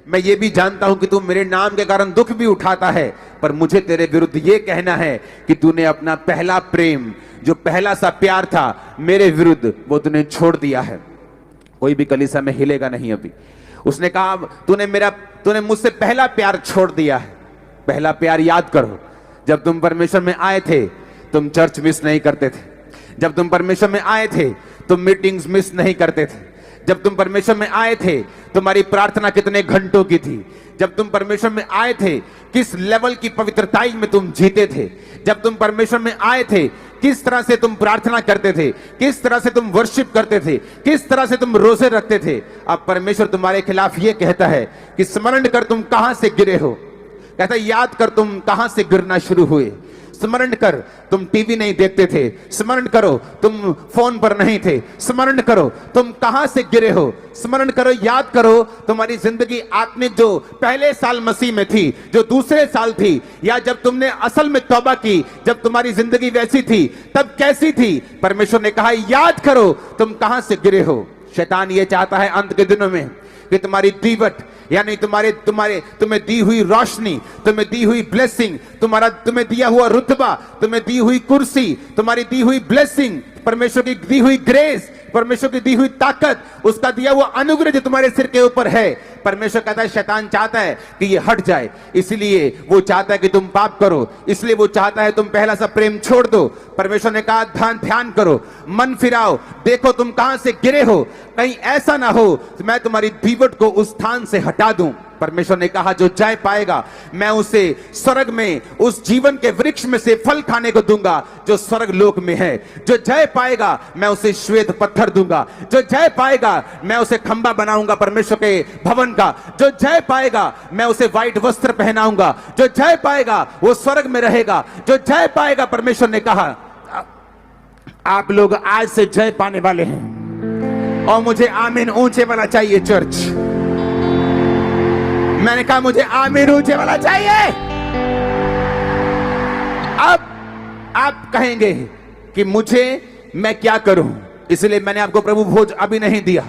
मैं ये भी जानता हूं कि तू मेरे नाम के कारण दुख भी उठाता है, पर मुझे तेरे विरुद्ध ये कहना है कि तूने अपना पहला प्रेम, जो पहला सा प्यार था मेरे विरुद्ध, वो तूने छोड़ दिया है। कोई भी कलीसिया में हिलेगा नहीं अभी। उसने कहा तूने मुझसे पहला प्यार छोड़ दिया है। पहला प्यार याद करो, जब तुम परमेश्वर में आए थे तुम चर्च मिस नहीं करते थे। जब तुम परमेश्वर में आए थे तुम मीटिंग्स मिस नहीं करते थे। जब तुम परमेश्वर में आए थे तुम्हारी प्रार्थना कितने घंटों की थी। जब तुम परमेश्वर में आए थे किस लेवल की पवित्रताई में तुम जीते थे। जब तुम परमेश्वर में आए थे किस तरह से तुम प्रार्थना करते थे, किस तरह से तुम वर्शिप करते थे, किस तरह से तुम रोजे रखते थे। अब परमेश्वर तुम्हारे खिलाफ यह कहता है कि स्मरण कर तुम कहां से गिरे हो। कहता है याद कर तुम कहां से गिरना शुरू हुए। स्मरण कर तुम टीवी नहीं देखते थे। स्मरण करो तुम फोन पर नहीं थे। स्मरण करो तुम कहां से गिरे हो। स्मरण करो, याद करो तुम्हारी जिंदगी आत्मिक जो पहले साल मसीह में थी, जो दूसरे साल थी, या जब तुमने असल में तौबा की, जब तुम्हारी जिंदगी वैसी थी तब कैसी थी। परमेश्वर ने कहा याद करो तुम कहां से गिरे हो। शैतान ये चाहता है अंत के दिनों में कि तुम्हारी दीवट, यानी तुम्हें दी हुई रोशनी, तुम्हें दी हुई ब्लेसिंग, तुम्हें दिया हुआ रुतबा, तुम्हें दी हुई कुर्सी, तुम्हारी दी हुई ब्लेसिंग, परमेश्वर की दी हुई ग्रेस, परमेश्वर की दी हुई ताकत, उसका दिया हुआ अनुग्रह जो तुम्हारे सिर के ऊपर है, परमेश्वर कहता है शैतान चाहता है कि ये हट जाए। इसलिए वो चाहता है कि तुम पाप करो, इसलिए वो चाहता है तुम पहला सा प्रेम छोड़ दो। परमेश्वर ने कहा ध्यान करो, मन फिराओ, देखो तुम कहां से गिरे हो। कहीं ऐसा ना हो मैं तुम्हारी दीवट को उस स्थान से हटा दूं। परमेश्वर ने कहा जो जय पाएगा मैं उसे स्वर्ग में उस जीवन के वृक्ष में से फल खाने को दूंगा जो स्वर्ग लोक में है। जो जय पाएगा मैं उसे श्वेत पत्थर दूंगा। जो जय पाएगा मैं उसे खंबा बनाऊंगा परमेश्वर के भवन का। जो जय पाएगा मैं उसे व्हाइट वस्त्र पहनाऊंगा। जो जय पाएगा वो स्वर्ग में रहेगा। जो जय पाएगा, परमेश्वर ने कहा आप लोग आज से जय पाने वाले हैं। और मुझे आमीन ऊंचे वाला चाहिए चर्च। मैंने कहा मुझे आमीन ऊंचे वाला चाहिए। अब आप कहेंगे कि मैं क्या करूं, इसलिए मैंने आपको प्रभु भोज अभी नहीं दिया।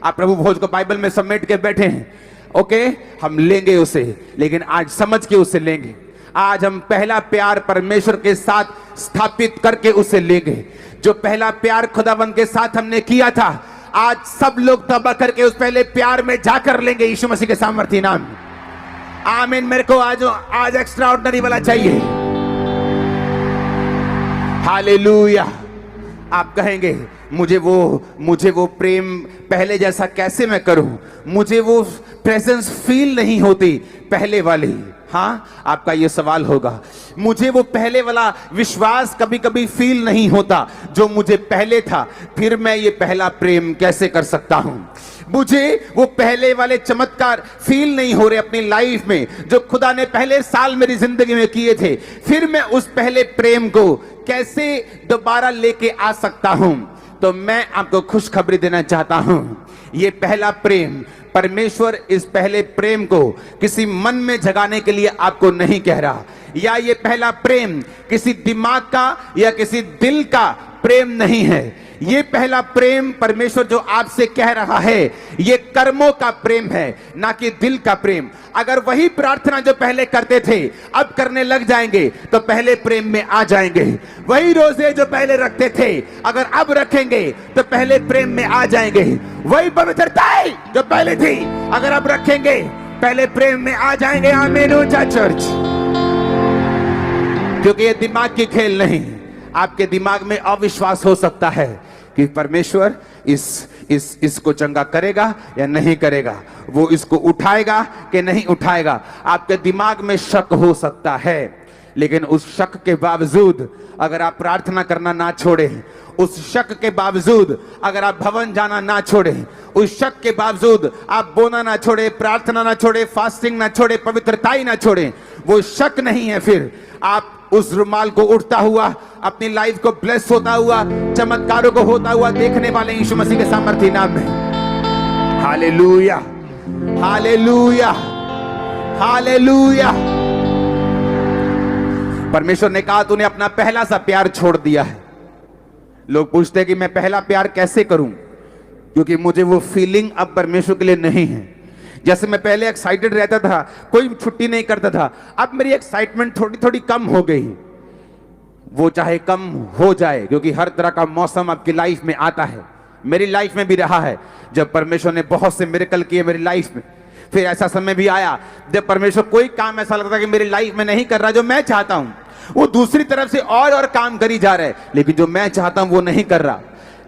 आप प्रभु भोज को बाइबल में समेट के बैठे हैं। ओके, हम लेंगे उसे, लेकिन आज समझ के उसे लेंगे। आज हम पहला प्यार परमेश्वर के साथ स्थापित करके उसे लेंगे। जो पहला प्यार खुदावंद के साथ हमने किया था, आज सब लोग तौबा करके उस पहले प्यार में जाकर लेंगे यीशु मसीह के सामर्थी नाम। आमीन। मेरे को आज एक्स्ट्रा ऑर्डिनरी वाला चाहिए। हालेलुया। आप कहेंगे मुझे वो प्रेम पहले जैसा कैसे मैं करूं, मुझे वो प्रेजेंस फील नहीं होती पहले वाली। हाँ, आपका ये सवाल होगा। मुझे वो पहले वाला विश्वास कभी कभी फील नहीं होता जो मुझे पहले था, फिर मैं ये पहला प्रेम कैसे कर सकता हूं। मुझे वो पहले वाले चमत्कार फील नहीं हो रहे अपनी लाइफ में जो खुदा ने पहले साल मेरी जिंदगी में किए थे, फिर मैं उस पहले प्रेम को कैसे दोबारा लेके आ सकता हूं। तो मैं आपको खुशखबरी देना चाहता हूं, ये पहला प्रेम, परमेश्वर इस पहले प्रेम को किसी मन में जगाने के लिए आपको नहीं कह रहा, या ये पहला प्रेम किसी दिमाग का या किसी दिल का प्रेम नहीं है। ये पहला प्रेम परमेश्वर जो आपसे कह रहा है, ये कर्मों का प्रेम है, ना कि दिल का प्रेम। अगर वही प्रार्थना जो पहले करते थे अब करने लग जाएंगे तो पहले प्रेम में आ जाएंगे। वही रोजे जो पहले रखते थे अगर अब रखेंगे तो पहले प्रेम में आ जाएंगे। वही पवित्रताएं जो पहले थी अगर अब रखेंगे पहले प्रेम में आ जाएंगे। आमीन ऊंचा चर्च। क्योंकि ये दिमाग की खेल नहीं। आपके दिमाग में अविश्वास हो सकता है कि परमेश्वर इसको चंगा करेगा या नहीं करेगा, वो इसको उठाएगा कि नहीं उठाएगा। आपके दिमाग में शक हो सकता है, लेकिन उस शक के बावजूद अगर आप प्रार्थना करना ना छोड़ें, उस शक के बावजूद अगर आप भवन जाना ना छोड़ें, उस शक के बावजूद आप बोना ना छोड़े, प्रार्थना ना छोड़े, फास्टिंग ना छोड़े, पवित्रताई ना छोड़े, वो शक नहीं है, फिर आप उस रुमाल को उठता हुआ, अपनी लाइफ को ब्लेस होता हुआ, चमत्कारों को होता हुआ देखने वाले यीशु मसीह के सामर्थी नाम में। Hallelujah, hallelujah, hallelujah. परमेश्वर ने कहा तूने अपना पहला सा प्यार छोड़ दिया है। लोग पूछते हैं कि मैं पहला प्यार कैसे करूं, क्योंकि मुझे वो फीलिंग अब परमेश्वर के लिए नहीं है। जैसे मैं पहले एक्साइटेड रहता था, कोई छुट्टी नहीं करता था, अब मेरी एक्साइटमेंट थोड़ी थोड़ी कम हो गई। वो चाहे कम हो जाए, क्योंकि हर तरह का मौसम आपकी लाइफ में आता है। मेरी लाइफ में भी रहा है जब परमेश्वर ने बहुत से मिरेकल किए मेरी लाइफ में। फिर ऐसा समय भी आया जब परमेश्वर कोई काम ऐसा लगता कि मेरी लाइफ में नहीं कर रहा जो मैं चाहता हूं, वो दूसरी तरफ से और काम करी जा रहा है, लेकिन जो मैं चाहता हूं वो नहीं कर रहा।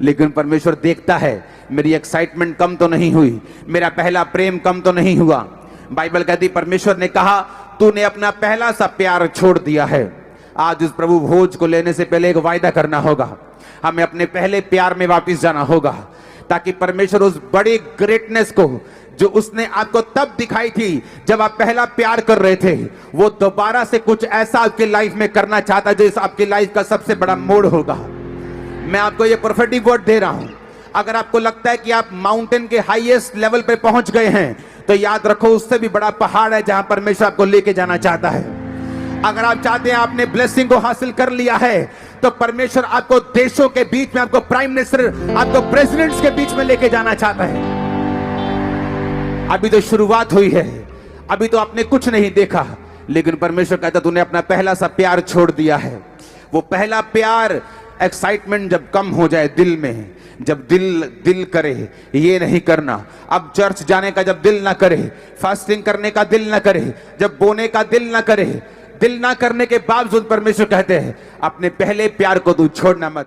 लेकिन परमेश्वर देखता है मेरी एक्साइटमेंट कम तो नहीं हुई, मेरा पहला प्रेम कम तो नहीं हुआ। बाइबल कहती परमेश्वर ने कहा तूने अपना पहला सा प्यार छोड़ दिया है। आज उस प्रभु भोज को लेने से पहले एक वायदा करना होगा, हमें अपने पहले प्यार में वापस जाना होगा, ताकि परमेश्वर उस बड़ी ग्रेटनेस को जो उसने आपको तब दिखाई थी जब आप पहला प्यार कर रहे थे, वो दोबारा से कुछ ऐसा आपकी लाइफ में करना चाहता है जो इस आपकी लाइफ का सबसे बड़ा मोड़ होगा। मैं आपको ये प्रोफेटिक वर्ड दे रहा हूं। अगर आपको लगता है कि आप माउंटेन के हाईएस्ट लेवल पे पहुंच गए हैं, तो याद रखो उससे भी बड़ा पहाड़ है जहां परमेश्वर आपको लेके जाना चाहता है। अगर आप चाहते हैं आपने ब्लेसिंग को हासिल कर लिया है, तो परमेश्वर आपको देशों के बीच में, आपको प्राइम मिनिस्टर, आपको प्रेसिडेंट्स के बीच में लेके जाना चाहता है। अभी तो शुरुआत हुई है, अभी तो आपने कुछ नहीं देखा, लेकिन परमेश्वर कहता तूने अपना पहला सा प्यार छोड़ दिया है। वो पहला प्यार, एक्साइटमेंट जब कम हो जाए दिल में, जब दिल करे ये नहीं करना, अब चर्च जाने का जब दिल ना करे, फास्टिंग करने का दिल ना करे, जब बोने का दिल ना करे, दिल ना करने के बावजूद परमेश्वर कहते हैं अपने पहले प्यार को तू छोड़ना मत।